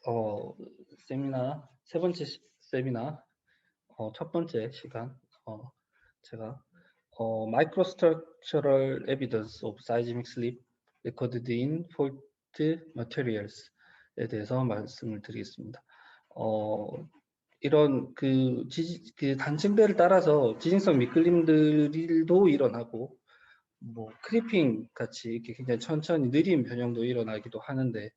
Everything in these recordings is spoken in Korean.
어, 세미나, 세 번째 세미나, 첫 번째 시간, 제가, Microstructural Evidence of Seismic Slip Recorded in Fault Materials에 대해서 말씀을 드리겠습니다. 이런 그 단층대를 따라서 지진성 미끌림들도 일어나고, 뭐 크리핑 같이 이렇게 굉장히 천천히 느린 변형도 일어나기도 하는데,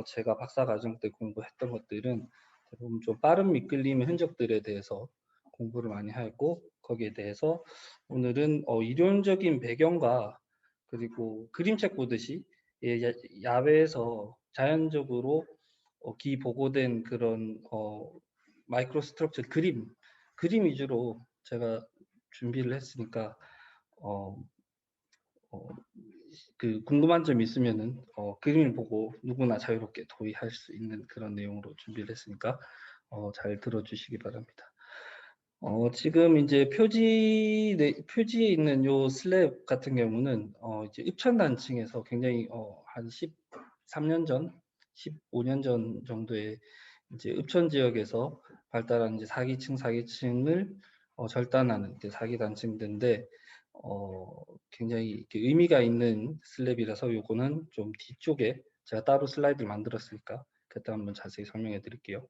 제가 박사과정 때 공부했던 것들은 대부분 좀 빠른 미끌림의 흔적들에 대해서 공부를 많이 하였고, 거기에 대해서 오늘은 이론적인 배경과 그리고 그림책 보듯이 야외에서 자연적으로 기보고된 그런 마이크로 스트럭처 그림 위주로 제가 준비를 했으니까 그 궁금한 점 있으면은 그림을 보고 누구나 자유롭게 도의할 수 있는 그런 내용으로 준비를 했으니까 잘 들어주시기 바랍니다. 지금 이제 표지에 있는 요 슬랩 같은 경우는 이제 읍천단층에서 굉장히 한 13년 전, 15년 전 정도에 이제 읍천 지역에서 발달한 이제 사기층을 절단하는 이제 사기단층인데 굉장히 이렇게 의미가 있는 슬랩이라서 요거는 좀 뒤쪽에 제가 따로 슬라이드를 만들었으니까 그때 한번 자세히 설명해 드릴게요.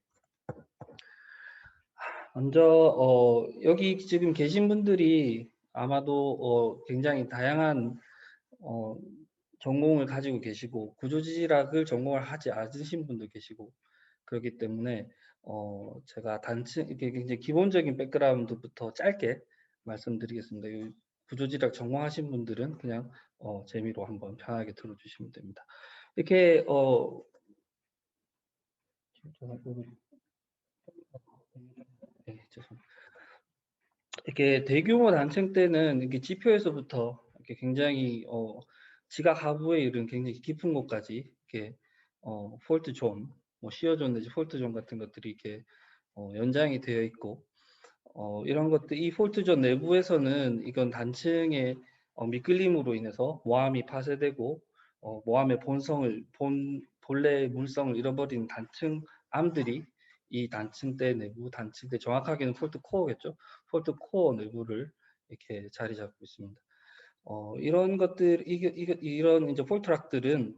먼저 여기 지금 계신 분들이 아마도 굉장히 다양한 전공을 가지고 계시고 구조지질학을 전공을 하지 않으신 분도 계시고 그렇기 때문에 제가 단층 이렇게 굉장히 기본적인 백그라운드부터 짧게 말씀드리겠습니다. 구조지질학 전공하신 분들은 그냥 재미로 한번 편하게 들어주시면 됩니다. 이렇게 네, 죄송합니다. 이렇게 대규모 단층 때는 이렇게 지표에서부터 이렇게 굉장히 지각 하부에 이른 굉장히 깊은 곳까지 이렇게 폴트 존, 뭐 시어 존 내지 폴트 존 같은 것들이 이렇게 연장이 되어 있고 이런 것들 이 폴트 존 내부에서는 이건 단층의 미끌림으로 인해서 모함이 파쇄되고 모함의 본래의 물성을 잃어버린 단층 암들이 이 단층대 내부, 단층대 정확하게는 폴트 코어겠죠. 폴트 코어 내부를 이렇게 자리 잡고 있습니다. 이런 것들, 이런 이제 폴트락들은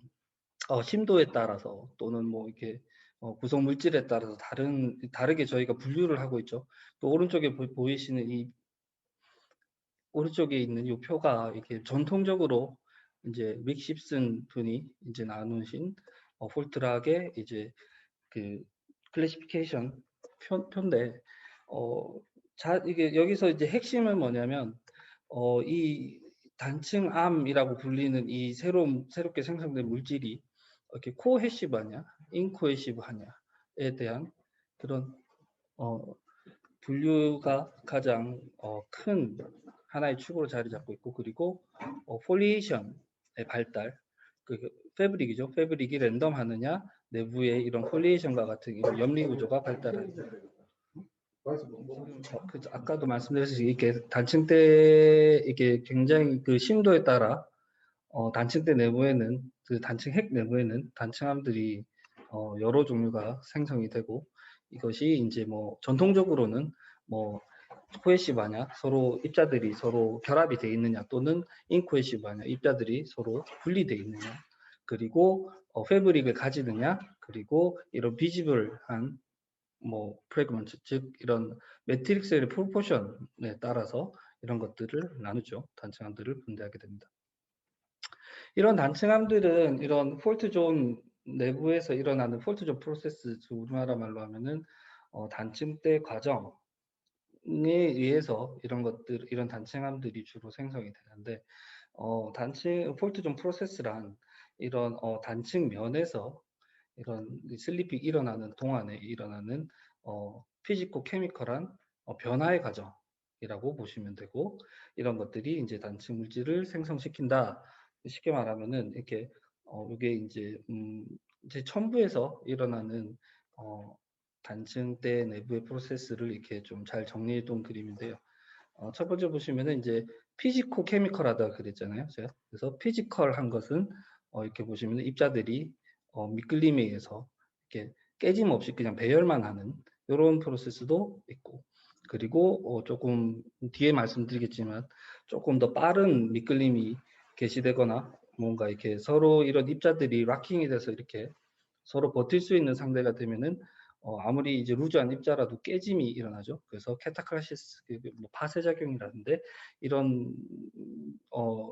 심도에 따라서 또는 뭐 이렇게 구성 물질에 따라서 다르게 저희가 분류를 하고 있죠. 또 오른쪽에 보이시는 이 오른쪽에 있는 이 표가 이렇게 전통적으로 이제 릭 십슨 분이 이제 나누신 폴트락의 이제 그 클래시피케이션 표인데 이게 여기서 이제 핵심은 뭐냐면 이 단층암이라고 불리는 이 새롭게 생성된 물질이 이렇게 코헤시브하냐, 인코헤시브하냐에 대한 그런 분류가 가장 큰 하나의 축으로 자리 잡고 있고, 그리고 폴리에이션의 발달, 그 패브릭이죠. 패브릭이 랜덤하느냐, 내부에 이런 폴리에이션과 같은 이런 염리 구조가 발달하는. 아까도 말씀드렸듯이 이렇게 단층 때 이게 굉장히 그 심도에 따라 단층대 내부에는 그 단층 핵 내부에는 단층암들이 여러 종류가 생성이 되고 이것이 이제 뭐 전통적으로는 뭐 코헤시브하냐 서로 입자들이 서로 결합이 되어 있느냐 또는 인코헤시브하냐 입자들이 서로 분리되어 있느냐 그리고 패브릭을 가지느냐 그리고 이런 비지블한 뭐 프래그먼트 즉 이런 매트릭스의 프로포션에 따라서 이런 것들을 나누죠. 단층암들을 분대하게 됩니다. 이런 단층암들은 이런 폴트 존 내부에서 일어나는 폴트 존 프로세스, 우리나라 말로 하면은 단층대 과정에 의해서 이런 단층암들이 주로 생성이 되는데 폴트 존 프로세스란 이런 단층 면에서 이런 슬리핑 일어나는 동안에 일어나는 피지코 케미컬한 변화의 과정이라고 보시면 되고 이런 것들이 이제 단층 물질을 생성시킨다. 쉽게 말하면은 이렇게 이게 이제 첨부에서 일어나는 단층대 내부의 프로세스를 이렇게 좀 잘 정리해 둔 그림인데요. 첫 번째 보시면은 이제 피지코 케미컬하다 그랬잖아요. 제가 그래서 피지컬한 것은 이렇게 보시면 입자들이 미끌림에 의해서 이렇게 깨짐 없이 그냥 배열만 하는 이런 프로세스도 있고, 그리고 조금 뒤에 말씀드리겠지만 조금 더 빠른 미끌림이 개시되거나 뭔가 이렇게 서로 이런 입자들이 락킹이 돼서 이렇게 서로 버틸 수 있는 상대가 되면은 아무리 이제 루즈한 입자라도 깨짐이 일어나죠. 그래서 캐타클라시스 뭐 파쇄 작용이라는데 이런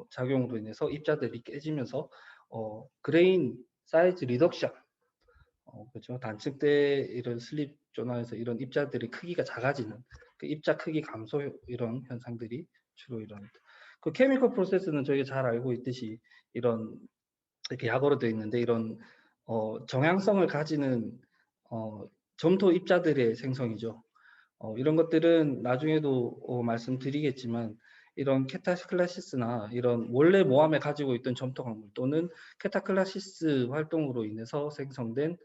작용으로 인해서 입자들이 깨지면서 그레인 사이즈 리덕션, 그렇죠. 단층대 이런 슬립 조나에서 이런 입자들의 크기가 작아지는 그 입자 크기 감소 이런 현상들이 주로 일어납니다. 그 케미컬 프로세스는 저희가 잘 알고 있듯이 이런 이렇게 약어로 되어 있는데 이런 정향성을 가지는 점토 입자들의 생성이죠. 이런 것들은 나중에도 말씀드리겠지만 이런 케타클라시스나 이런 원래 모함에 가지고 있던 점토 광물 또는 케타클라시스 활동으로 인해서 생성된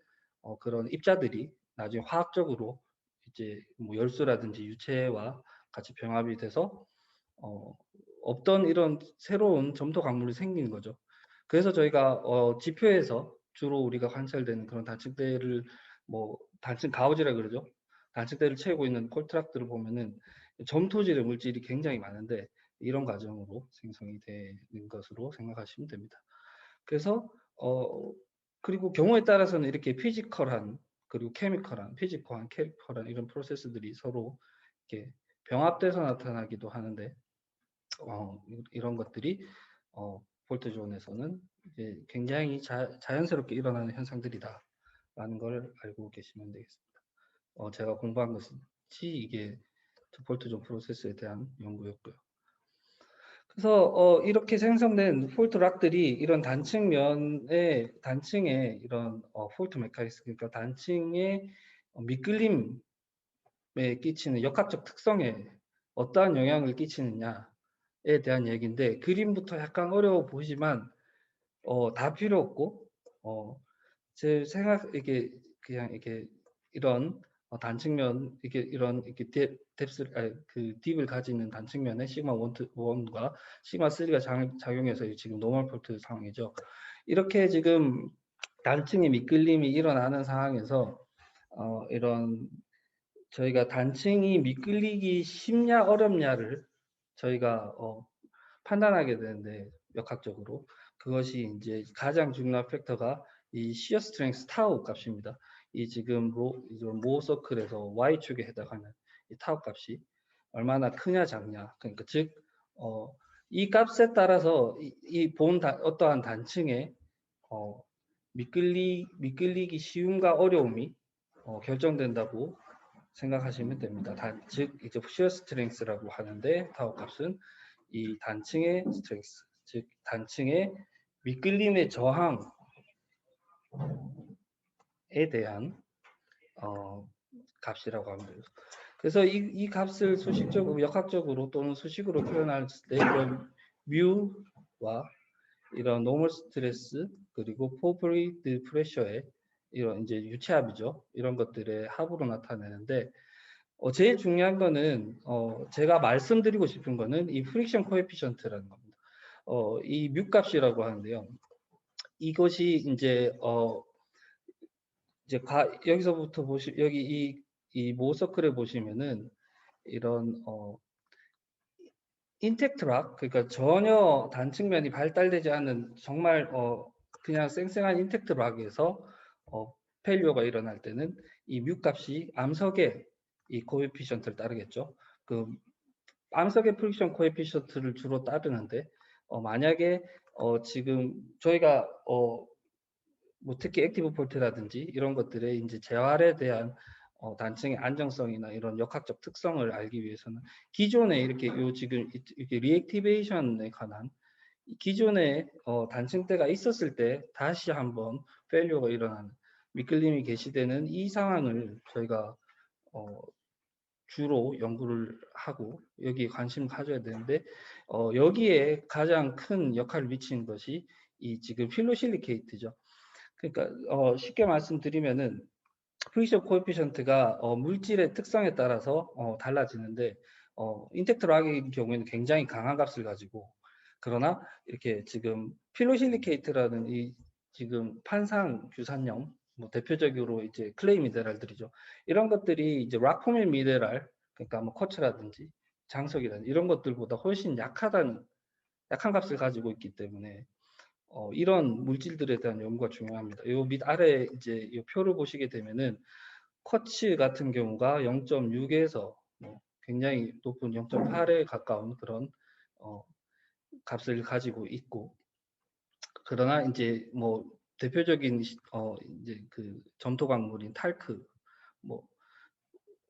그런 입자들이 나중에 화학적으로 이제 뭐 열수라든지 유체와 같이 병합이 돼서 없던 이런 새로운 점토 광물이 생기는 거죠. 그래서 저희가 지표에서 주로 우리가 관찰되는 그런 단층대를 뭐 단층 가우지라 그러죠. 단층대를 채우고 있는 콜트락들을 보면은 점토질의 물질이 굉장히 많은데 이런 과정으로 생성이 되는 것으로 생각하시면 됩니다. 그래서 그리고 경우에 따라서는 이렇게 피지컬한 그리고 케미컬한, 피지컬한, 케미컬한 이런 프로세스들이 서로 이렇게 병합돼서 나타나기도 하는데 이런 것들이 볼트 존에서는 이제 굉장히 자연스럽게 일어나는 현상들이다라는 걸 알고 계시면 되겠습니다. 제가 공부한 것이 이게 볼트 존 프로세스에 대한 연구였고요. 그래서 이렇게 생성된 폴트 락들이 이런 단층에 이런 폴트 메카니즘, 그러니까 단층의 미끌림에 끼치는 역학적 특성에 어떠한 영향을 끼치느냐에 대한 얘기인데, 그림부터 약간 어려워 보이지만 다 필요 없고 제 생각 이게 그냥 이렇게 이런 단측면 이렇게 뎁스 그 딥을 가지는 단측면에 시그마 1과 시그마 3가 작용해서 지금 노멀 폴트 상황이죠. 이렇게 지금 단층의 미끌림이 일어나는 상황에서 이런 저희가 단층이 미끌리기 쉽냐 어렵냐를 저희가 판단하게 되는데, 역학적으로 그것이 이제 가장 중요한 팩터가 이 시어 스트렝스 타우 값입니다. 이 지금 모 서클에서 y축에 해당하는 이 타우 값이 얼마나 크냐 작냐, 그러니까 즉 이 값에 따라서 어떠한 단층의 미끌리기 쉬움과 어려움이 결정된다고 생각하시면 됩니다. 즉 이제 시어 스트렝스라고 하는데 타우 값은 이 단층의 스트렝스, 즉 단층의 미끌림의 저항에 대한 값이라고 합니다. 그래서 이 값을 수식적으로 역학적으로 또는 수식으로 표현할 때 이런 뮤와 이런 노멀 스트레스 그리고 포브리드 프레셔의 이런 이제 유체합이죠. 이런 것들의 합으로 나타내는데 제일 중요한 거는 제가 말씀드리고 싶은 거는 이 프릭션 코에피션트라는 겁니다. 이 뮤 값이라고 하는데요. 이것이 이제 여기서부터 여기 이 모서클에 보시면은 이런 인텍트락, 그러니까 전혀 단층면이 발달되지 않은 정말 그냥 쌩쌩한 인텍트락에서 페일리어가 일어날 때는 이 뮤 값이 암석의 이 코에피션트를 따르겠죠. 그 암석의 프릭션 코에피션트를 주로 따르는데 만약에 지금 저희가 뭐 특히 액티브 폴트라든지 이런 것들의 이제 재활에 대한 단층의 안정성이나 이런 역학적 특성을 알기 위해서는 기존에 이렇게 지금 이렇게 리액티베이션에 관한 기존에 단층대가 있었을 때 다시 한번 페일리어가 일어나는 미끌림이 개시되는 이 상황을 저희가 주로 연구를 하고 여기에 관심을 가져야 되는데 여기에 가장 큰 역할을 미치는 것이 이 지금 필로실리케이트죠. 그러니까 쉽게 말씀드리면은 프릭션 코에피션트가 물질의 특성에 따라서 달라지는데 인텍트 락의 경우에는 굉장히 강한 값을 가지고, 그러나 이렇게 지금 필로실리케이트라는 이 지금 판상 규산염 뭐 대표적으로 이제 클레이 미네랄들이죠. 이런 것들이 이제 락포밀 미네랄, 그러니까 뭐 쿼츠라든지 장석이라든지 이런 것들보다 훨씬 약한 값을 가지고 있기 때문에 이런 물질들에 대한 연구가 중요합니다. 요 밑아래 이제 이 표를 보시게 되면은 쿼츠 같은 경우가 0.6에서 뭐 굉장히 높은 0.8에 가까운 그런 값을 가지고 있고, 그러나 이제 뭐 대표적인 이제 그 점토 광물인 뭐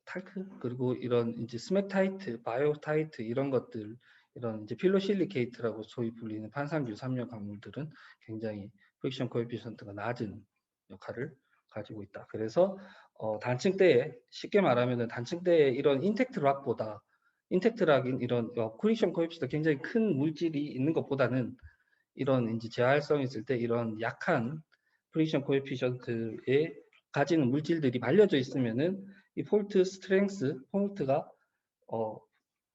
탈크 그리고 이런 이제 스맥타이트, 바이오타이트 이런 것들, 이런 이제 필로실리케이트라고 소위 불리는 판산규 삼열 광물들은 굉장히 프릭션 코에피션트가 낮은 역할을 가지고 있다. 그래서 단층대에, 쉽게 말하면은 단층대에 이런 인텍트 락보다, 인텍트 락인 이런 프릭션 코에피션트 굉장히 큰 물질이 있는 것보다는 이런 이제 재활성이 있을 때 이런 약한 프릭션 코에피션트에 가지는 물질들이 말려져 있으면은 이 폴트 스트렝스, 폴트가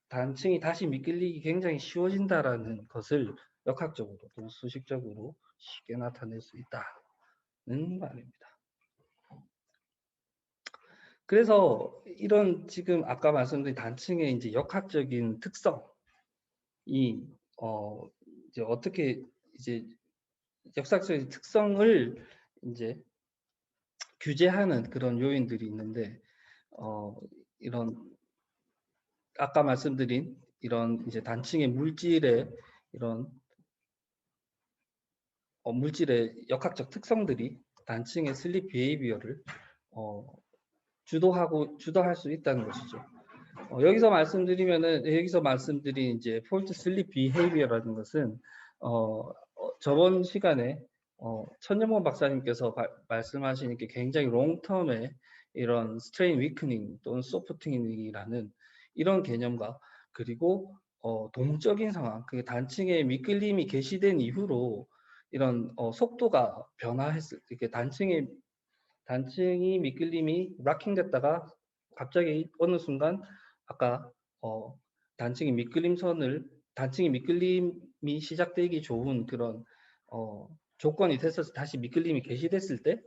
단층이 다시 미끌리기 굉장히 쉬워진다라는 것을 역학적으로 또 수식적으로 쉽게 나타낼 수 있다는 말입니다. 그래서 이런 지금 아까 말씀드린 단층의 이제 역학적인 특성이 이제 어떻게 이제 역사적인 특성을 이제 규제하는 그런 요인들이 있는데, 이런 아까 말씀드린 이런 이제 단층의 물질의 이런 물질의 역학적 특성들이 단층의 슬립 비헤이비어를 주도할 수 있다는 것이죠. 여기서 말씀드린 이제 폴트 슬립 비헤이비어라는 것은 저번 시간에 천연모 박사님께서 말씀하신 게 굉장히 롱텀의 이런 스트레인 위크닝 또는 소프트닝이라는 이런 개념과, 그리고 동적인 상황, 그 단층의 미끌림이 개시된 이후로 이런 속도가 변화했을 때, 이렇게 단층이 미끌림이 락킹됐다가 갑자기 어느 순간 아까 단층이 미끌림이 시작되기 좋은 그런 조건이 됐어서 다시 미끌림이 개시됐을 때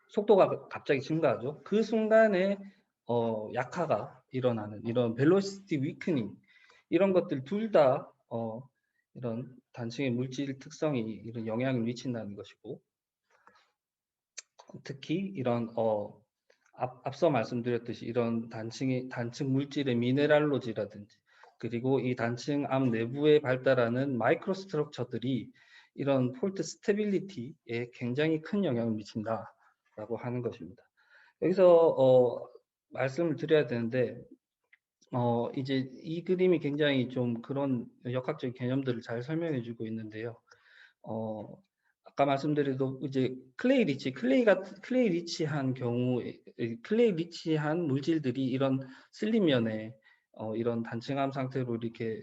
속도가 갑자기 증가하죠. 그 순간에 약화가 일어나는 이런 벨로시티 위크닝, 이런 것들 둘 다 이런 단층의 물질 특성이 이런 영향을 미친다는 것이고, 특히 이런 앞서 말씀드렸듯이 이런 단층 물질의 미네랄로지라든지, 그리고 이 단층 암 내부에 발달하는 마이크로 스트럭처들이 이런 폴트 스테빌리티에 굉장히 큰 영향을 미친다라고 하는 것입니다. 여기서 말씀을 드려야 되는데, 이제 이 그림이 굉장히 좀 그런 역학적인 개념들을 잘 설명해 주고 있는데요. 아까 말씀드려도 이제 클레이 리치한 경우에, 클레이 리치한 물질들이 이런 슬림면에 이런 단층암 상태로 이렇게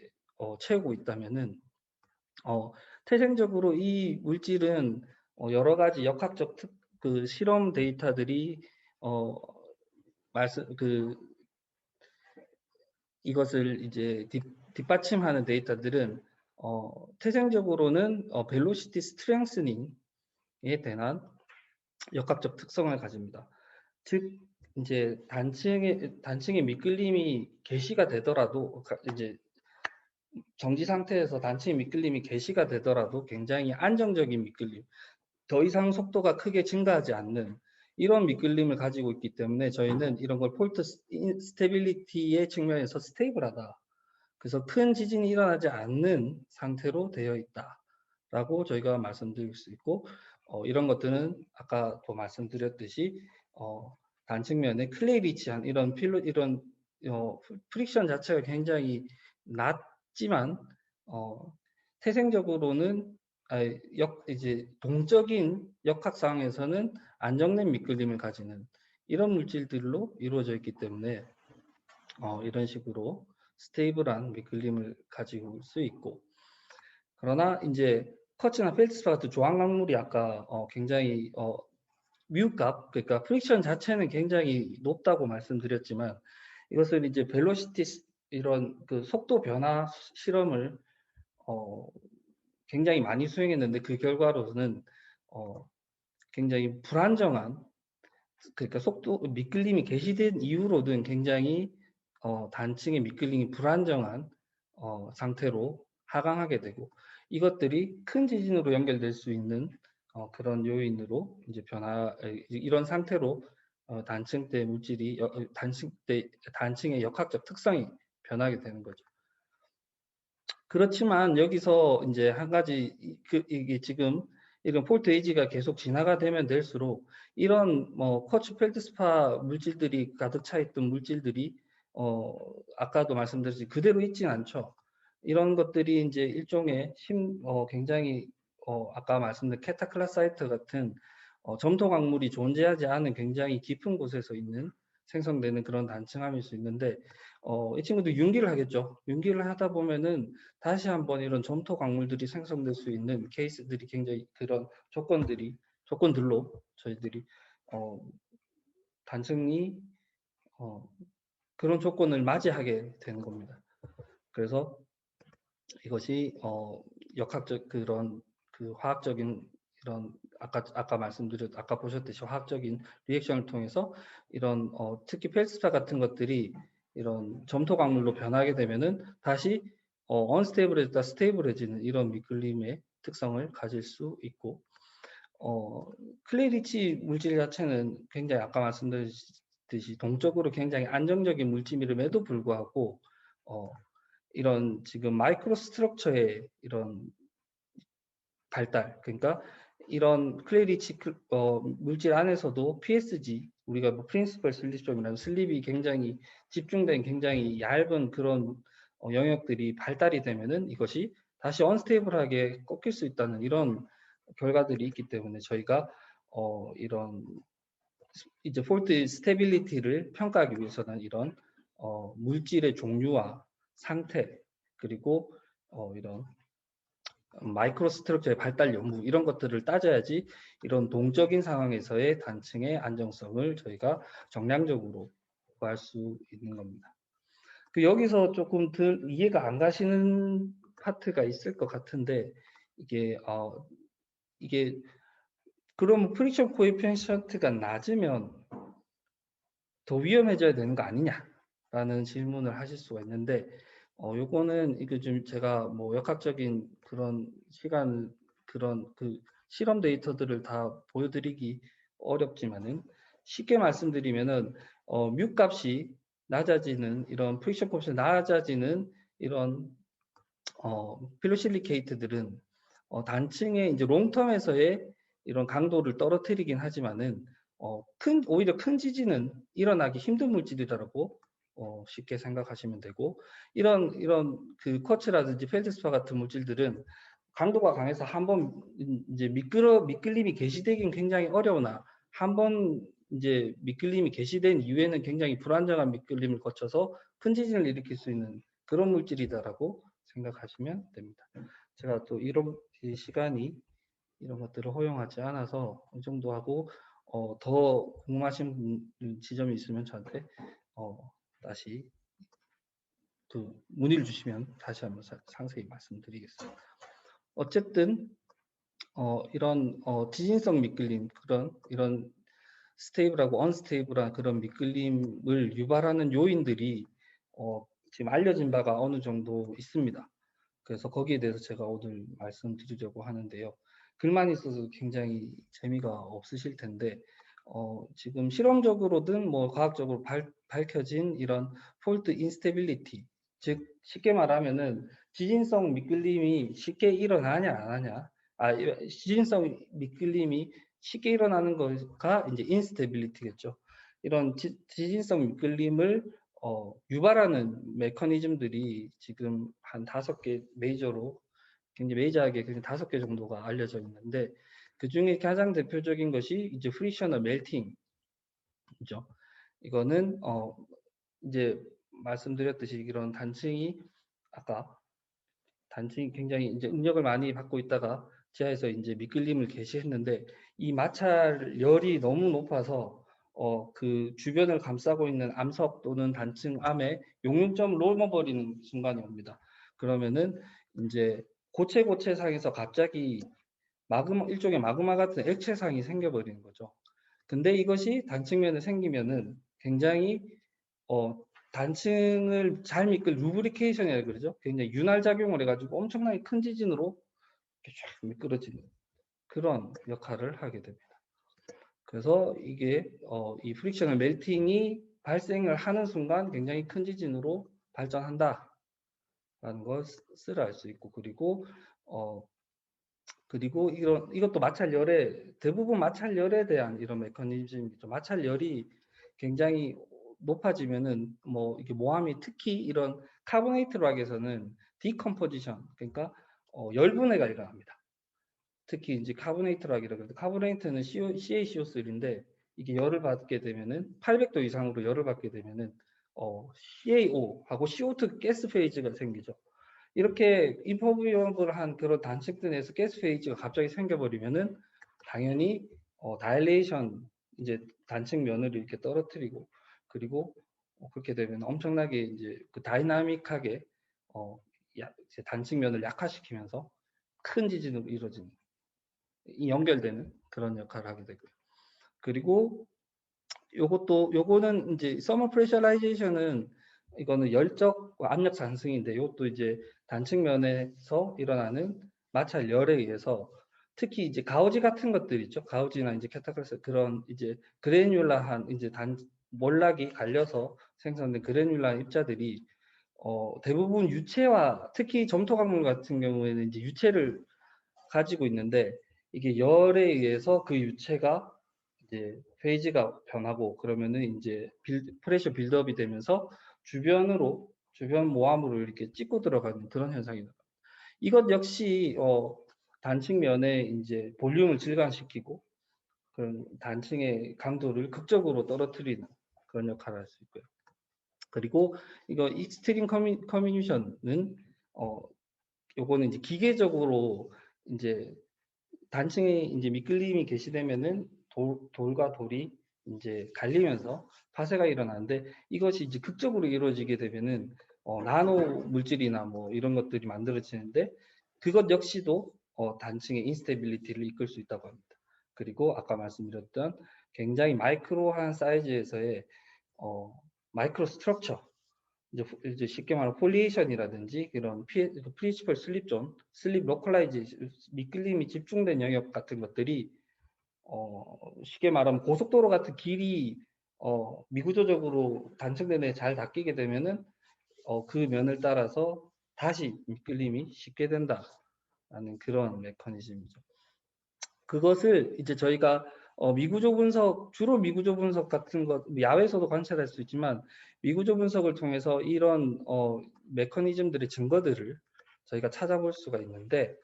채우고 있다면은 태생적으로 이 물질은 여러 가지 역학적 그 실험 데이터들이 이것을 이제 뒷받침하는 데이터들은 태생적으로는 벨로시티 스트렝스닝에 대한 역학적 특성을 가집니다. 즉 이제 단층의 미끌림이 개시가 되더라도, 이제 정지 상태에서 단층의 미끌림이 개시가 되더라도 굉장히 안정적인 미끌림, 더 이상 속도가 크게 증가하지 않는 이런 미끌림을 가지고 있기 때문에 저희는 이런 걸 폴트 스테빌리티의 측면에서 스테이블하다, 그래서 큰 지진이 일어나지 않는 상태로 되어 있다라고 저희가 말씀드릴 수 있고, 이런 것들은 아까도 말씀드렸듯이 단층면에 클레이 리치한 이런 프릭션 자체가 굉장히 낮지만 태생적으로는 이제 동적인 역학상에서는 안정된 미끌림을 가지는 이런 물질들로 이루어져 있기 때문에 이런 식으로 스테이블한 미끌림을 가지고 올 수 있고, 그러나 이제 쿼츠나 펠트스파 같은 조항 강물이 아까 굉장히 뮤값, 그러니까 프릭션 자체는 굉장히 높다고 말씀드렸지만, 이것을 이제 벨로시티 이런 그 속도 변화 실험을 굉장히 많이 수행했는데, 그 결과로는 굉장히 불안정한, 그러니까 속도 미끌림이 개시된 이후로든 굉장히 단층의 미끌림이 불안정한 상태로 하강하게 되고, 이것들이 큰 지진으로 연결될 수 있는 그런 요인으로 이제 이런 상태로 단층대 물질이 단층의 역학적 특성이 변하게 되는 거죠. 그렇지만 여기서 이제 한 가지 이게 지금 이런 폴트 에이지가 계속 진화가 되면 될수록 이런 쿼츠 펠드스파 물질들이 가득 차 있던 물질들이 아까도 말씀드렸듯이 그대로 있진 않죠. 이런 것들이 이제 일종의 굉장히 아까 말씀드린 캐타클라사이트 같은 점토 광물이 존재하지 않은 굉장히 깊은 곳에서 있는 생성되는 그런 단층암일 수 있는데 이 친구도 융기를 하겠죠. 융기를 하다 보면은 다시 한번 이런 점토 광물들이 생성될 수 있는 케이스들이 굉장히 그런 조건들로 저희들이 단층이 그런 조건을 맞이하게 되는 겁니다. 그래서 이것이 역학적 그런 화학적인 이런 아까 보셨듯이 화학적인 리액션을 통해서 이런 특히 펠스타 같은 것들이 이런 점토 광물로 변하게 되면은 다시 언스테이블해졌다 스테이블해지는 이런 미끌림의 특성을 가질 수 있고, 클레이리치 물질 자체는 굉장히 아까 말씀드렸듯이 동적으로 굉장히 안정적인 물질임에도 불구하고 이런 지금 마이크로 스트럭처의 이런 발달, 그러니까 이런 클레이리치 물질 안에서도 PSG, 우리가 뭐 프린시펄 슬립점이라는 슬립이 굉장히 집중된 굉장히 얇은 그런 영역들이 발달이 되면은 이것이 다시 언스테이블하게 꺾일 수 있다는 이런 결과들이 있기 때문에 저희가 이런 이제 폴트 스테빌리티를 평가하기 위해서는 이런 물질의 종류와 상태, 그리고 이런 마이크로 스트럭처의 발달 연구 이런 것들을 따져야지 이런 동적인 상황에서의 단층의 안정성을 저희가 정량적으로 구할 수 있는 겁니다. 여기서 조금 덜 이해가 안 가시는 파트가 있을 것 같은데 이게 그럼 프릭션 코에피션트가 낮으면 더 위험해져야 되는 거 아니냐라는 질문을 하실 수가 있는데 요거는 이거 좀 제가 뭐 역학적인 그런 그런 실험 데이터들을 다 보여드리기 어렵지만은 쉽게 말씀드리면은 뮤 값이 낮아지는 이런 프릭션 코에피션트 낮아지는 이런 필로실리케이트들은 단층의 이제 롱텀에서의 이런 강도를 떨어뜨리긴 하지만은 오히려 큰 지진은 일어나기 힘든 물질이라고 쉽게 생각하시면 되고, 이런 그 쿼츠라든지 펠드스파 같은 물질들은 강도가 강해서 한번 이제 미끌림이 개시되긴 굉장히 어려우나 한번 이제 미끌림이 개시된 이후에는 굉장히 불안정한 미끌림을 거쳐서 큰 지진을 일으킬 수 있는 그런 물질이다라고 생각하시면 됩니다. 제가 또 이런 시간이 이런 것들을 허용하지 않아서 이 정도 하고 더 궁금하신 지점이 있으면 저한테 다시 문의를 주시면 다시 한번 상세히 말씀드리겠습니다. 어쨌든 이런 지진성 미끌림, 이런 스테이블하고 언스테이블한 그런 미끌림을 유발하는 요인들이 지금 알려진 바가 어느 정도 있습니다. 그래서 거기에 대해서 제가 오늘 말씀드리려고 하는데요. 글만 있어서 굉장히 재미가 없으실 텐데 지금 실험적으로든 뭐 과학적으로 밝혀진 이런 폴트 인스테빌리티, 즉 쉽게 말하면은 지진성 미끌림이 쉽게 일어나냐 안 하냐, 지진성 미끌림이 쉽게 일어나는 거가 이제 인스테빌리티겠죠. 이런 지진성 미끌림을 유발하는 메커니즘들이 지금 한 5개 메이저로 굉장히 메이저하게 그냥 5개 정도가 알려져 있는데 그 중에 가장 대표적인 것이 이제 프리셔널 멜팅이죠. 이거는 이제 말씀드렸듯이 이런 단층이 굉장히 이제 응력을 많이 받고 있다가 지하에서 이제 미끌림을 개시했는데 이 마찰열이 너무 높아서 그 주변을 감싸고 있는 암석 또는 단층암에 용융점을 넘어버리는 순간이 옵니다. 그러면은 이제 고체 상에서 갑자기 일종의 마그마 같은 액체상이 생겨버리는 거죠. 근데 이것이 단층면에 생기면은 굉장히 단층을 잘 미끌 루브리케이션이라고 그러죠. 굉장히 윤활 작용을 해가지고 엄청나게 큰 지진으로 이렇게 쫙 미끄러지는 그런 역할을 하게 됩니다. 그래서 이게 이 프릭셔널 멜팅이 발생을 하는 순간 굉장히 큰 지진으로 발전한다라는 것을 알 수 있고, 그리고 이것도 마찰열에 대부분 마찰열에 대한 이런 메커니즘이죠. 마찰열이 굉장히 높아지면은 뭐 이게 모함이 특히 이런 카보네이트 락에서는 디컴포지션, 그러니까 열분해가 일어납니다. 특히 이제 카보네이트 락이라고 해서 카보네이트는 CaCO3인데 이게 열을 받게 되면은 800도 이상으로 열을 받게 되면은 CaO하고 CO2 가스 페이즈가 생기죠. 이렇게 임퍼비어블 한 그런 단층들 내에서 가스 페이즈가 갑자기 생겨버리면은 당연히 다일레이션 이제 단층 면을 이렇게 떨어뜨리고, 그리고 그렇게 되면 엄청나게 이제 그 다이나믹하게 이제 단층 면을 약화시키면서 큰 지진으로 이루어지는 연결되는 그런 역할을 하게 되고요. 그리고 요거는 이제 서머 프레셔라이제이션은 이거는 열적 압력 상승인데, 이것도 이제 단층면에서 일어나는 마찰열에 의해서 특히 이제 가우지 같은 것들 있죠. 가우지나 이제 캐타클스 그런 이제 그래뉼라한 이제 몰락이 갈려서 생성된 그래뉼라한 입자들이 대부분 유체와 특히 점토광물 같은 경우에는 이제 유체를 가지고 있는데, 이게 열에 의해서 그 유체가 이제 페이지가 변하고 그러면은 이제 프레셔 빌드업이 되면서 주변 모함으로 이렇게 찍고 들어가는 그런 현상이 나요. 이것 역시 단층면에 이제 볼륨을 질감시키고 그런 단층의 강도를 극적으로 떨어뜨리는 그런 역할을 할 수 있고요. 그리고 이거 익스트림 커뮤니션은 요거는 이제 기계적으로 이제 단층에 이제 미끌림이 개시되면은 돌과 돌이 이제 갈리면서 파쇄가 일어나는데, 이것이 이제 극적으로 이루어지게 되면은 나노 물질이나 뭐 이런 것들이 만들어지는데, 그것 역시도 단층의 인스테빌리티를 이끌 수 있다고 합니다. 그리고 아까 말씀드렸던 굉장히 마이크로한 사이즈에서의 마이크로 스트럭처, 이제 쉽게 말하면 폴리에이션이라든지 이런 프린시플 슬립 존, 슬립 로컬라이즈, 미끌림이 집중된 영역 같은 것들이 쉽게 말하면 고속도로 같은 길이 미구조적으로 단층된 데에 잘 닦이게 되면은 그 면을 따라서 다시 미끌림이 쉽게 된다라는 그런 메커니즘이죠. 그것을 이제 저희가 미구조 분석, 주로 미구조 분석 같은 것, 야외에서도 관찰할 수 있지만 미구조 분석을 통해서 이런 메커니즘들의 증거들을 저희가 찾아볼 수가 있는데,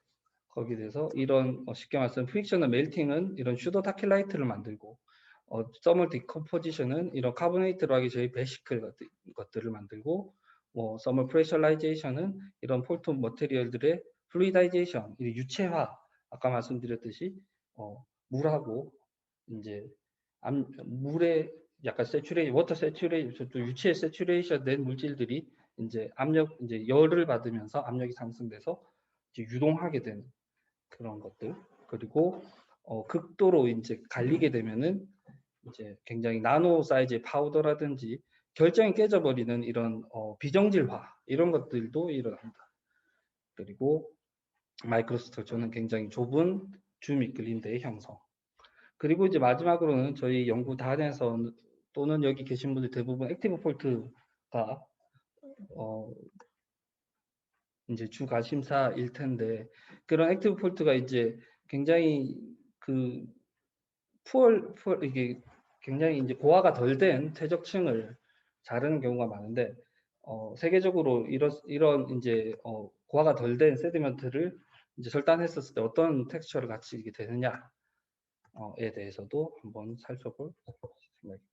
거기에 대해서 이런 쉽게 말하면 프릭셔널 멜팅은 이런 슈더 타킬라이트를 만들고, 서멀 디컴포지션은 이런 카보네이트 락이 저희 베시클 같은 것들을 만들고, 서멀 프레셔라이제이션은 이런 폴톤 머테리얼들의 플루이다이제이션, 유체화, 아까 말씀드렸듯이 물하고 이제 물에 약간 워터 세츄레이션, 유체 세츄레이션 된 물질들이 이제 이제 열을 받으면서 압력이 상승돼서 이제 유동하게 되는 그런 것들. 그리고 극도로 이제 갈리게 되면은 이제 굉장히 나노 사이즈의 파우더라든지 결정이 깨져버리는 이런 비정질화 이런 것들도 일어납니다. 그리고 마이크로스트럭처는 굉장히 좁은 주미끌림대의 형성. 그리고 이제 마지막으로는 저희 연구단에서 또는 여기 계신 분들 대부분 액티브 폴트가 이제 주 관심사일 텐데, 그런 액티브 폴트가 이제 굉장히 그 이게 굉장히 이제 고화가 덜 된 퇴적층을 자르는 경우가 많은데, 세계적으로 이런 이제 고화가 덜 된 세디먼트를 이제 절단했었을 때 어떤 텍스처를 갖추게 되느냐에 대해서도 한번 살펴볼 생각입니다.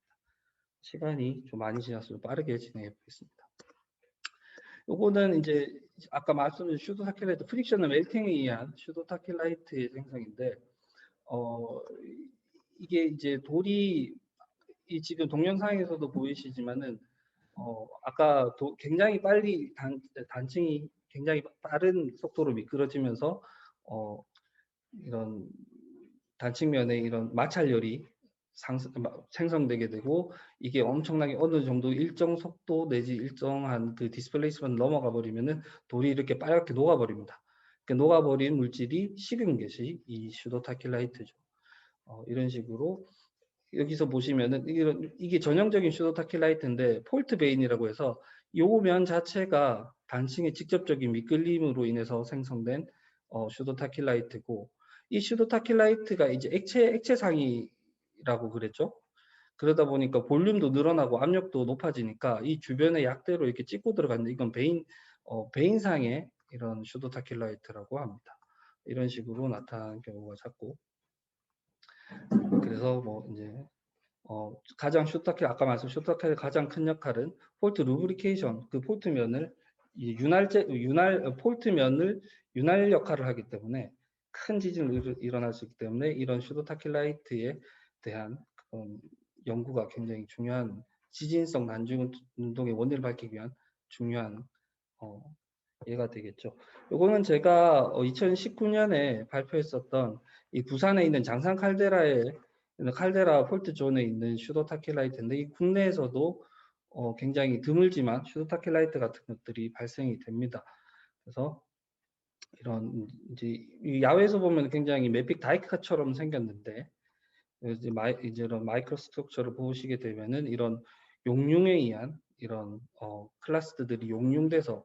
시간이 좀 많이 지나서 빠르게 진행해 보겠습니다. 요거는 이제 아까 말씀드린 슈도 타킬라이트, 프릭셔널 멜팅에 의한 슈도 타킬라이트의 생성인데, 이게 이제 돌이 지금 동영상에서도 보이시지만은 아까 굉장히 빨리 단층이 굉장히 빠른 속도로 미끄러지면서 이런 단층면에 이런 마찰열이 생성되게 되고 이게 엄청나게 어느 정도 일정 속도 내지 일정한 그 디스플레이스먼트 넘어가 버리면은 돌이 이렇게 빨갛게 녹아버립니다. 그 녹아버린 물질이 식은 것이 이 슈도타킬라이트죠. 이런 식으로 여기서 보시면은 이게 전형적인 슈도타킬라이트인데 폴트 베인이라고 해서 요 면 자체가 단층의 직접적인 미끌림으로 인해서 생성된 슈도타킬라이트고 이 슈도타킬라이트가 이제 액체상이라고 그랬죠. 그러다 보니까 볼륨도 늘어나고 압력도 높아지니까 이 주변에 약대로 이렇게 찍고 들어가는데 이건 베인상의 이런 슈도타킬라이트라고 합니다. 이런 식으로 나타나는 경우가 작고 그래서 뭐 이제 가장 아까 말씀 슈타킬의 가장 큰 역할은 폴트 루브리케이션, 그 폴트면을 폴트면을 윤활 역할을 하기 때문에 큰 지진이 일어날 수 있기 때문에 이런 슈도타킬라이트에 대한 연구가 굉장히 중요한 지진성 난중 운동의 원인을 밝히기 위한 중요한 예가 되겠죠. 요거는 제가 2019년에 발표했었던 이 부산에 있는 장산 칼데라 폴트 존에 있는 슈도타킬라이트인데 이 국내에서도 굉장히 드물지만 슈도타킬라이트 같은 것들이 발생이 됩니다. 그래서 이런 이제 야외에서 보면 굉장히 매픽 다이크처럼 생겼는데 이제 이런 마이크로 스트럭처를 보시게 되면은 이런 용융에 의한 이런 클라스들이 용융돼서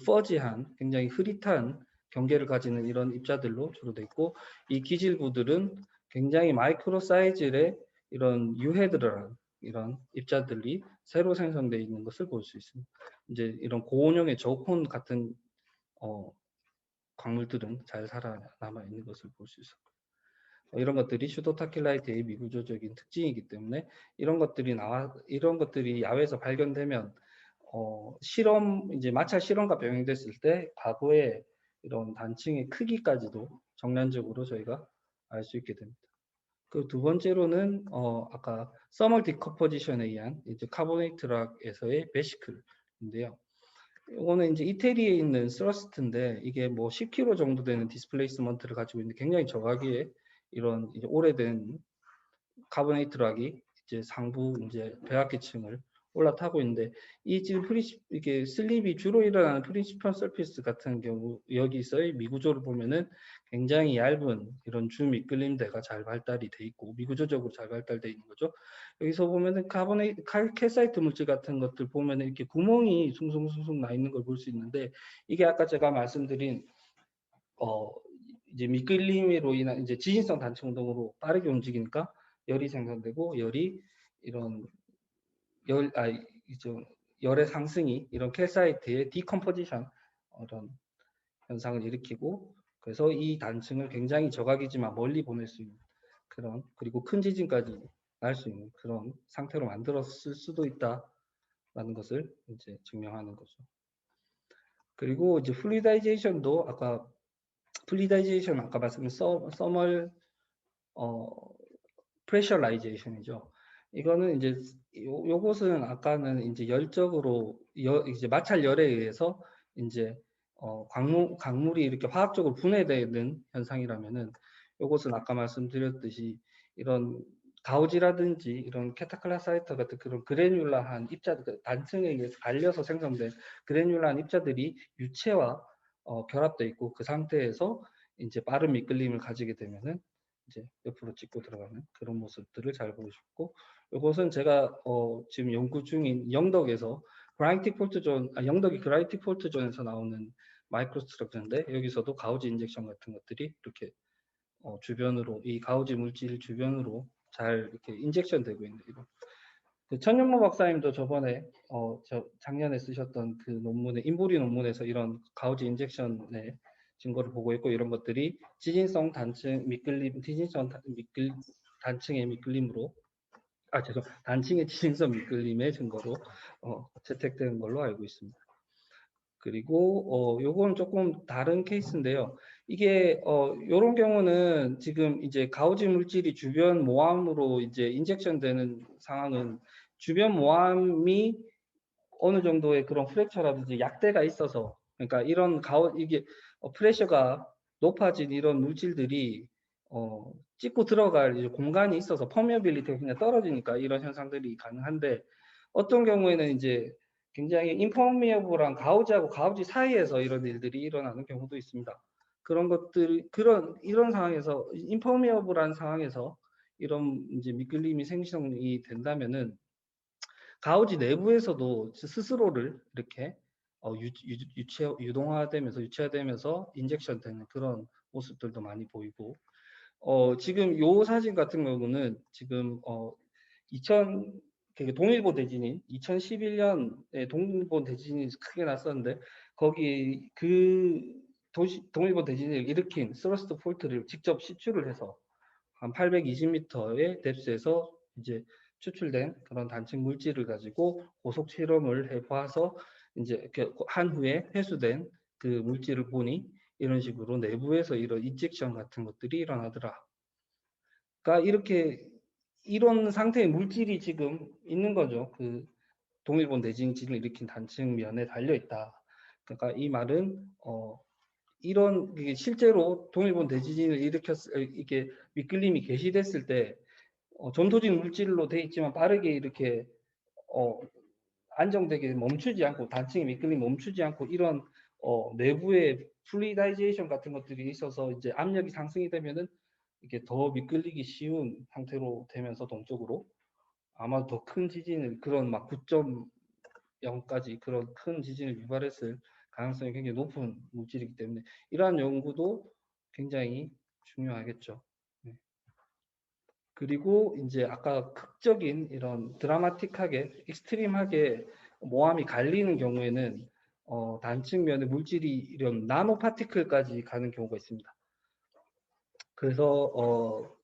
퍼지한 굉장히 흐릿한 경계를 가지는 이런 입자들로 주로 되어 있고 이 기질구들은 굉장히 마이크로 사이즈의 이런 유헤드라는 이런 입자들이 새로 생성되어 있는 것을 볼 수 있습니다. 이제 이런 고온형의 저콘 같은 광물들은 잘 살아남아 있는 것을 볼 수 있습니다. 이런 것들이 슈도타킬라이트의 미구조적인 특징이기 때문에 이런 것들이 야외에서 발견되면 이제 마찰 실험과 병행됐을 때 과거에 이런 단층의 크기까지도 정량적으로 저희가 알 수 있게 됩니다. 그 두 번째로는 아까 서멀 디컴포지션에 의한 이제 카보네이트 락에서의 베시클인데요. 이거는 이제 이태리에 있는 스러스트인데 이게 뭐 10kg 정도 되는 디스플레이스먼트를 가지고 있는 굉장히 저각의 이런 이제 오래된 카보네이트 락이 이제 상부 이제 배합계층을 올라타고 있는데 이 지금 이게 슬립이 주로 일어나는 프린시펄 서피스 같은 경우 여기서의 미구조를 보면은 굉장히 얇은 이런 주 미끌림대가 잘 발달이 돼 있고 미구조적으로 잘 발달돼 있는 거죠. 여기서 보면은 칼사이트 물질 같은 것들 보면은 이렇게 구멍이 숭숭숭숭 나 있는 걸 볼 수 있는데 이게 아까 제가 말씀드린 이제 미끌림으로 인한 이제 지진성 단층 운동으로 빠르게 움직이니까 열이 생성되고 열이 이런 이제 열의 상승이 이런 캘사이트의 디컴포지션 이런 현상을 일으키고 그래서 이 단층을 굉장히 저각이지만 멀리 보낼 수 있는 그런 그리고 큰 지진까지 날 수 있는 그런 상태로 만들었을 수도 있다라는 것을 이제 증명하는 거죠. 그리고 이제 플루이다이제이션도 아까 말씀드린 서멀 프레셔라이제이션이죠. 이거는 이제 요것은 아까는 이제 열적으로 이제 마찰 열에 의해서 이제 광물이 이렇게 화학적으로 분해되는 현상이라면은 요것은 아까 말씀드렸듯이 이런 가우지라든지 이런 케타클라사이트 같은 그런 그래뉼라한 입자들 단층에 의해서 갈려서 생성된 그래뉼라한 입자들이 유체와 결합되어 있고 그 상태에서 이제 빠른 미끌림을 가지게 되면은 이제 옆으로 찍고 들어가는 그런 모습들을 잘 보고 싶고 이것은 제가 지금 연구 중인 영덕에서 영덕이 그라이틱 폴트 존에서 나오는 마이크로 스트럭처인데 여기서도 가우지 인젝션 같은 것들이 이렇게 주변으로 이 가우지 물질 주변으로 잘 이렇게 인젝션 되고 있는 이런 그 천연모 박사님도 저번에 작년에 쓰셨던 그 논문의 인보리 논문에서 이런 가우지 인젝션의 증거를 보고 있고 이런 것들이 지진성 단층 미끌림 단층의 미끌림으로 단층의 지진성 미끌림의 증거로 채택된 걸로 알고 있습니다. 그리고 요건 조금 다른 케이스인데요. 이게 요런 경우는 지금 이제 가우지 물질이 주변 모함으로 이제 인젝션 되는 상황은 주변 모함이 어느 정도의 그런 프랙처라든지 약대가 있어서 그러니까 이런 이게 프레셔가 높아진 이런 물질들이 찍고 들어갈 이제 공간이 있어서 퍼미어빌리티가 그냥 떨어지니까 이런 현상들이 가능한데, 어떤 경우에는 이제 굉장히 임퍼미어블한 가우지하고 가우지 사이에서 이런 일들이 일어나는 경우도 있습니다. 그런 것들, 이런 상황에서 임퍼미어블한 상황에서 이런 이제 미끌림이 생성이 된다면은 가우지 내부에서도 스스로를 이렇게 유동화되면서 유체화되면서 인젝션 되는 그런 모습들도 많이 보이고, 지금 요 사진 같은 경우는 지금 2000 동일본 대지진 2011년에 동일본 대지진이 크게 났었는데, 거기 그 동일본 대지진을 일으킨 스러스트 폴트를 직접 시추를 해서 한 820m의 뎁스에서 이제 추출된 그런 단층 물질을 가지고 고속 실험을 해봐서 이제 한 후에 회수된 그 물질을 보니 이런 식으로 내부에서 이런 인젝션 같은 것들이 일어나더라. 그러니까 이렇게 이런 상태의 물질이 지금 있는 거죠. 그 동일본 대지진을 일으킨 단층면에 달려 있다. 그러니까 이 말은 이런 실제로 동일본 대지진을 이게 미끌림이 개시됐을 때 전도진 물질로 돼 있지만 빠르게 이렇게 안정되게 멈추지 않고, 단층이 미끌림이 멈추지 않고 이런 내부의 플루이다이제이션 같은 것들이 있어서 이제 압력이 상승이 되면은 이게 더 미끌리기 쉬운 상태로 되면서 동쪽으로 아마 더 큰 지진을, 그런 막 9.0까지 그런 큰 지진을 유발했을 가능성이 굉장히 높은 물질이기 때문에 이러한 연구도 굉장히 중요하겠죠. 네. 그리고 이제 아까 극적인 이런 드라마틱하게 익스트림하게 모함이 갈리는 경우에는 단층면의 물질이 이런 나노 파티클까지 가는 경우가 있습니다. 그래서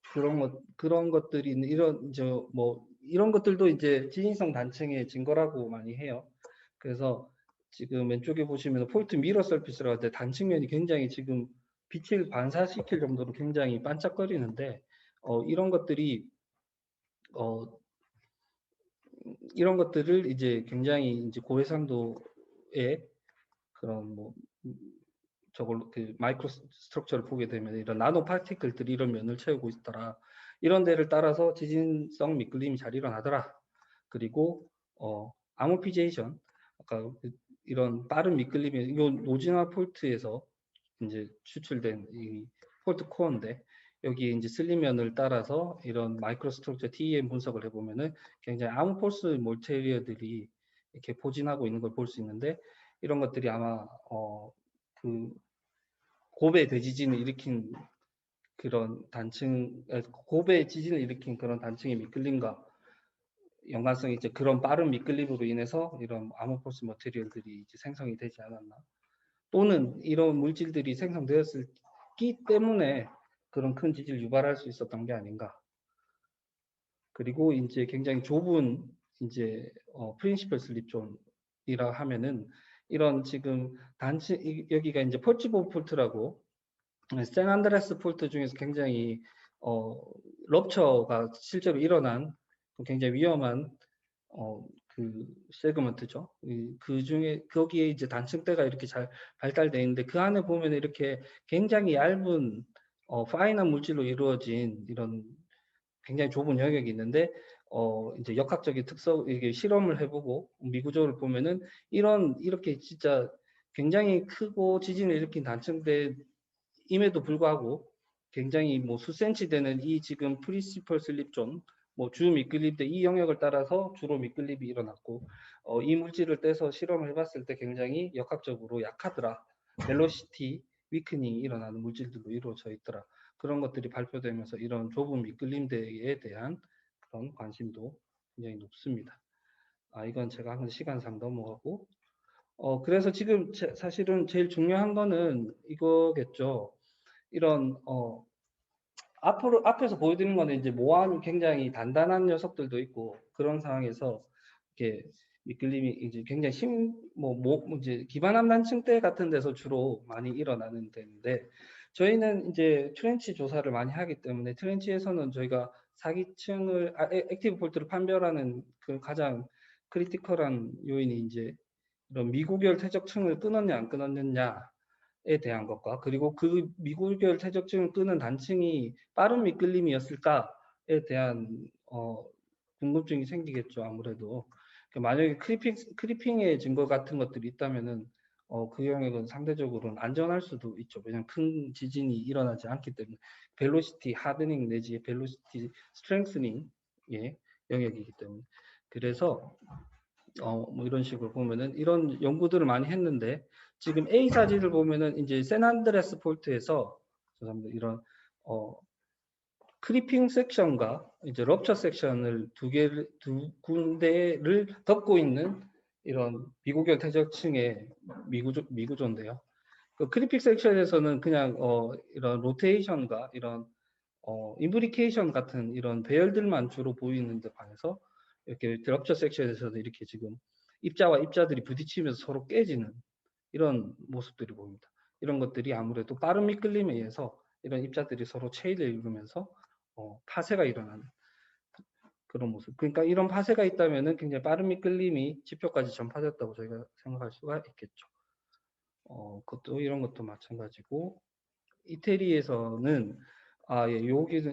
그런 것들이 이런 이런 것들도 이제 지진성 단층의 증거라고 많이 해요. 그래서 지금 왼쪽에 보시면 폴트 미러 서피스라고 할 때 단층면이 굉장히 지금 빛을 반사시킬 정도로 굉장히 반짝거리는데, 이런 것들이 이런 것들을 이제 굉장히 이제 고해상도의 그런 저걸 그 마이크로 스트럭처를 보게 되면 이런 나노 파티클들이 이런 면을 채우고 있더라. 이런 데를 따라서 지진성 미끌림이 잘 일어나더라. 그리고 아모피제이션, 아까 이런 빠른 미끌림이 요 노진화 폴트에서 이제 추출된 이 폴트 코어인데, 여기 이제 슬리면을 따라서 이런 마이크로 스트럭처 TEM 분석을 해보면은 굉장히 아모포스 몰테리어들이 이렇게 포진하고 있는 걸 볼 수 있는데, 이런 것들이 아마 그 고베 대지진을 일으킨 그런 단층, 고베 지진을 일으킨 그런 단층의 미끌림과 연관성이 이제 그런 빠른 미끌림으로 인해서 이런 아모포스 머테리얼들이 이제 생성이 되지 않았나, 또는 이런 물질들이 생성되었기 때문에 그런 큰 지진을 유발할 수 있었던 게 아닌가. 그리고 이제 굉장히 좁은 이제 프린시플 슬립 존이라 하면은 이런 지금 단층, 여기가 이제 폴치보 폴트라고 샌안드레스 폴트 중에서 굉장히 럽처가 실제로 일어난 굉장히 위험한 그 세그먼트죠. 그 중에 거기에 이제 단층대가 이렇게 잘 발달되어 있는데, 그 안에 보면 이렇게 굉장히 얇은 파인한 물질로 이루어진 이런 굉장히 좁은 영역이 있는데, 이제 역학적인 특성, 이게 실험을 해보고 미구조를 보면은 이렇게 진짜 굉장히 크고 지진을 일으킨 단층대임에도 불구하고 굉장히 수센치 되는 이 지금 프린시펄 슬립 존, 주 미끌림대 이 영역을 따라서 주로 미끌림이 일어났고, 이 물질을 떼서 실험을 해봤을 때 굉장히 역학적으로 약하더라. 벨로시티 위크닝이 일어나는 물질들로 이루어져 있더라. 그런 것들이 발표되면서 이런 좁은 미끌림대에 대한 그런 관심도 굉장히 높습니다. 이건 제가 한 시간상 넘어가고, 그래서 지금 사실은 제일 중요한 거는 이거겠죠. 이런 앞에서 보여드리는 거는 이제 모함이 굉장히 단단한 녀석들도 있고, 그런 상황에서 이렇게 미끌림이 이제 굉장히 이제 기반함 단층대 같은 데서 주로 많이 일어나는 데인데, 저희는 이제 트렌치 조사를 많이 하기 때문에 트렌치에서는 저희가 사기층을 액티브 폴트를 판별하는 그 가장 크리티컬한 요인이 이제 이런 미구결 퇴적층을 끊었냐 안 끊었느냐에 대한 것과 그리고 그 미골결 퇴적증을 끄는 단층이 빠른 미끌림이었을까에 대한 궁금증이 생기겠죠. 아무래도 만약에 크리핑의 증거 같은 것들이 있다면은 그 영역은 상대적으로는 안전할 수도 있죠. 왜냐하면 큰 지진이 일어나지 않기 때문에 벨로시티 하드닝 내지 벨로시티 스트렝스닝의 영역이기 때문에 그래서 뭐 이런 식으로 보면은 이런 연구들을 많이 했는데 지금 A 사진을 보면은 이제 샌안드레스 폴트에서 죄송합니다. 이런 크리핑 섹션과 이제 럽처 섹션을 두 군데를 덮고 있는 이런 미고결 퇴적층의 미구조인데요. 그 크리핑 섹션에서는 그냥 이런 로테이션과 이런 인브리케이션 같은 이런 배열들만 주로 보이는데 반해서 이렇게 럽처 섹션에서는 이렇게 지금 입자와 입자들이 부딪히면서 서로 깨지는 이런 모습들이 보입니다. 이런 것들이 아무래도 빠른 미끌림에 의해서 이런 입자들이 서로 체일을 이루면서 파쇄가 일어나는 그런 모습. 그러니까 이런 파쇄가 있다면은 굉장히 빠른 미끌림이 지표까지 전파됐다고 저희가 생각할 수가 있겠죠. 그것도 이런 것도 마찬가지고 이태리에서는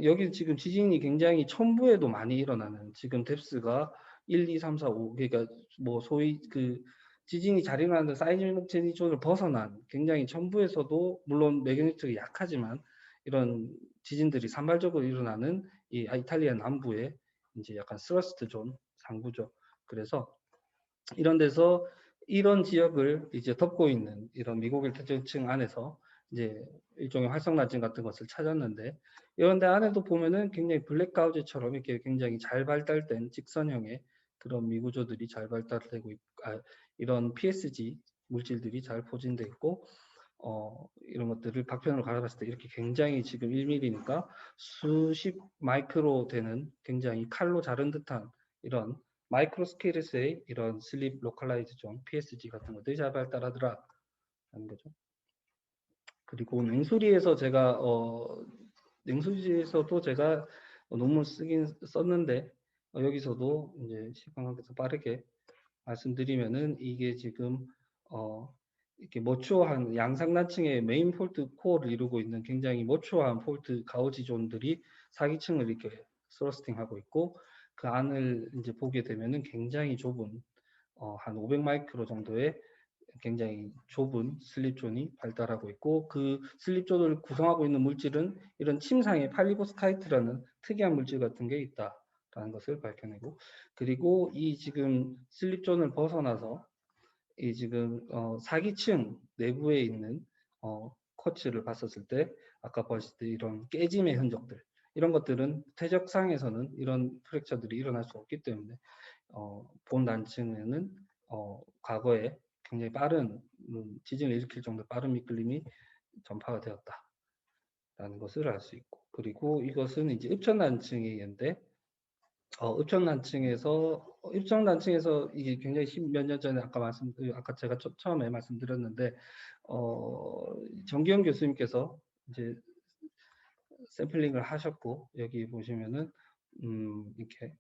여기는 지금 지진이 굉장히 첨부에도 많이 일어나는 지금 뎁스가 1, 2, 3, 4, 5 그러니까 뭐 소위 그 지진이 잘 일어나는 사이즈목 제니존을 벗어난 굉장히 첨부에서도 물론 매그니트가 약하지만 이런 지진들이 산발적으로 일어나는 이 이탈리아 남부의 이제 약간 스러스트 존 상부죠. 그래서 이런 데서 이런 지역을 이제 덮고 있는 이런 미국일 퇴적층 안에서 이제 일종의 활성단층 같은 것을 찾았는데 이런 데 안에도 보면은 굉장히 블랙가우즈처럼 이렇게 굉장히 잘 발달된 직선형의 그런 미구조들이 잘 발달되고 이런 PSG 물질들이 잘 포진되어 있고 이런 것들을 박편으로 갈아봤을 때 이렇게 굉장히 지금 1mm니까 수십 마이크로 되는 굉장히 칼로 자른 듯한 이런 마이크로 스케일에서의 이런 슬립 로컬라이즈 존 PSG 같은 것들이 잘 발달하더라 하는 거죠. 그리고 냉수지에서도 제가 논문 쓰긴 썼는데 여기서도 이제 시간 관계에서 빠르게 말씀드리면은 이게 지금 이렇게 모초한 양상단층의 메인 폴트 코어를 이루고 있는 굉장히 모초한 폴트 가우지존들이 사기층을 이렇게 스러스팅하고 있고 그 안을 이제 보게 되면은 굉장히 좁은 한 500마이크로 정도의 굉장히 좁은 슬립존이 발달하고 있고 그 슬립존을 구성하고 있는 물질은 이런 침상에 팔리보스카이트라는 특이한 물질 같은 게 있다라는 것을 밝혀내고 그리고 이 지금 슬립존을 벗어나서 이 지금 사기층 내부에 있는 쿼츠를 봤었을 때 아까 보셨을 때 이런 깨짐의 흔적들 이런 것들은 퇴적상에서는 이런 프랙처들이 일어날 수 없기 때문에 본 단층에는 과거에 굉장히 빠른 지진을 일으킬 정도 빠른 미끌림이 전파가 되었다라는 것을 알 수 있고 그리고 이것은 이제 읍천단층의 예인데 읍천단층에서 이게 굉장히 몇 년 전에 아까 제가 처음에 말씀드렸는데 정기영 교수님께서 이제 샘플링을 하셨고 여기 보시면은 이렇게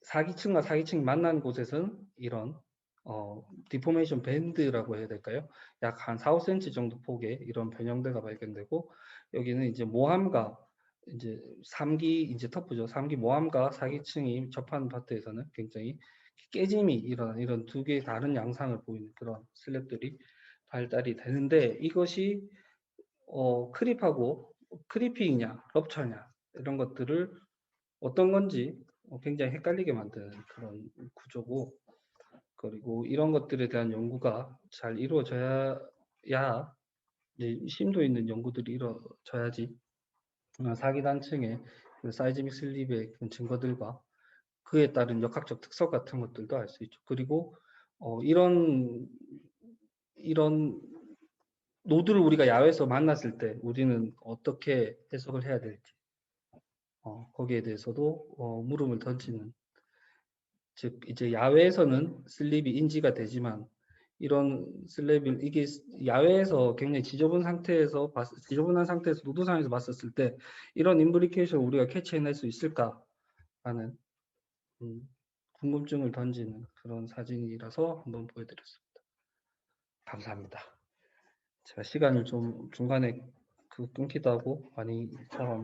사기층과 사기층이 만난 곳에서는 이런 디포메이션 밴드라고 해야 될까요? 약 한 4, 5cm 정도 폭의 이런 변형대가 발견되고 여기는 이제 모함과 이제 3기 이제 터프죠. 3기 모함과 사기층이 접하는 파트에서는 굉장히 깨짐이 일어나는 이런 두 개의 다른 양상을 보이는 그런 슬랩들이 발달이 되는데 이것이 크리핑이냐 럽처냐 이런 것들을 어떤 건지 굉장히 헷갈리게 만드는 그런 구조고 그리고 이런 것들에 대한 연구가 잘 이루어져야 심도 있는 연구들이 이루어져야지 사기단층의 그 사이즈믹 슬립의 증거들과 그에 따른 역학적 특성 같은 것들도 알 수 있죠. 그리고 이런 노드를 우리가 야외에서 만났을 때 우리는 어떻게 해석을 해야 될지 거기에 대해서도 물음을 던지는 즉 이제 야외에서는 슬립이 인지가 되지만 이런 슬랩을 이게 야외에서 굉장히 지저분한 상태에서 노도상에서 봤었을 때 이런 임플리케이션을 우리가 캐치해낼 수 있을까 하는 궁금증을 던지는 그런 사진이라서 한번 보여드렸습니다. 감사합니다. 제가 시간을 좀 중간에 끊기도 하고 많이 잡아먹